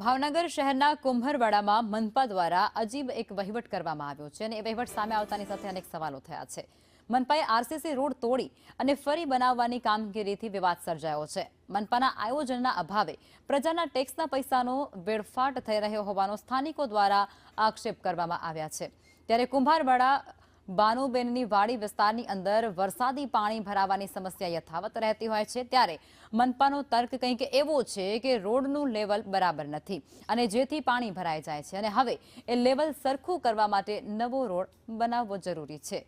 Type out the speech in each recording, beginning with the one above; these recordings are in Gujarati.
ભાવનગર શહેરના કુંભરવાડામાં મનપા દ્વારા અજીબ એક વહીવટ કરવામાં આવ્યો છે અને એ વહીવટ સામે આવતાની સાથે અનેક સવાલો થયા છે। મનપાએ આરસીસી રોડ તોડી અને ફરી બનાવવાની કામગીરીથી વિવાદ સર્જાયો છે। મનપાના આયોજનના અભાવે પ્રજાના ટેક્સના પૈસાનો વેડફાટ થઈ રહ્યો હોવાનો સ્થાનિકો દ્વારા આક્ષેપ કરવામાં આવ્યા છે। ત્યારે કુંભારવાડા બાનુબેનની વાડી વિસ્તારની અંદર વરસાદી પાણી ભરાવાની સમસ્યા યથાવત રહેતી હોય છે। ત્યારે મનપાનો તર્ક કંઈક એવો છે કે રોડનું લેવલ બરાબર નથી અને જેથી પાણી ભરાઈ જાય છે અને હવે એ લેવલ સરખું કરવા માટે નવો રોડ બનાવવો જરૂરી છે।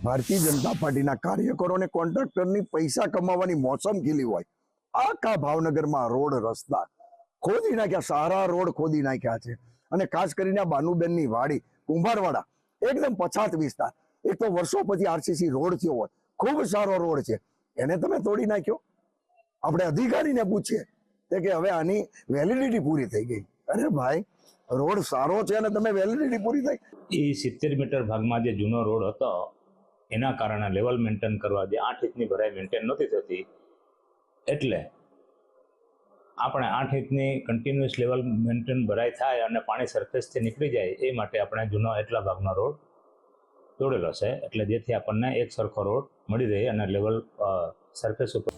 ભારતીય જનતા પાર્ટીના કાર્યકરોને કોન્ટ્રાક્ટરની પૈસા કમાવાની મોસમ ખીલી હોય। આખા ભાવનગરમાં રોડ રસ્તા ખોદી નાખ્યા, સારા રોડ ખોદી નાખ્યા છે। અને ખાસ કરીને બાનુબેનની વાડી કુંભારવાડા એકદમ પછાત વિસ્તાર, એક તો વર્ષો પછી આરસીસી રોડ થયો હોય, ખૂબ સારો રોડ છે, એને તમે તોડી નાખ્યો। આપણે અધિકારીને પૂછીએ કે હવે આની વેલિડિટી પૂરી થઈ ગઈ। અરે ભાઈ, રોડ સારો છે અને તમે વેલિડિટી પૂરી થઈ। એ 70 મીટર ભાગમાં જે જૂનો રોડ હતો એના કારણે લેવલ મેન્ટેન કરવા જે 8 ઇંચની ભરાઈ મેન્ટેન નહોતી થતી, એટલે આપણે 8 ઇંચની કન્ટિન્યુઅસ લેવલ મેન્ટેન ભરાઈ થાય અને પાણી સરફેસથી નીકળી જાય એ માટે આપણે જૂનો એટલા ભાગનો રોડ તોડેલો છે, એટલે જેથી આપણને એક સરખો રોડ મળી રહે અને લેવલ સરફેસ ઉપર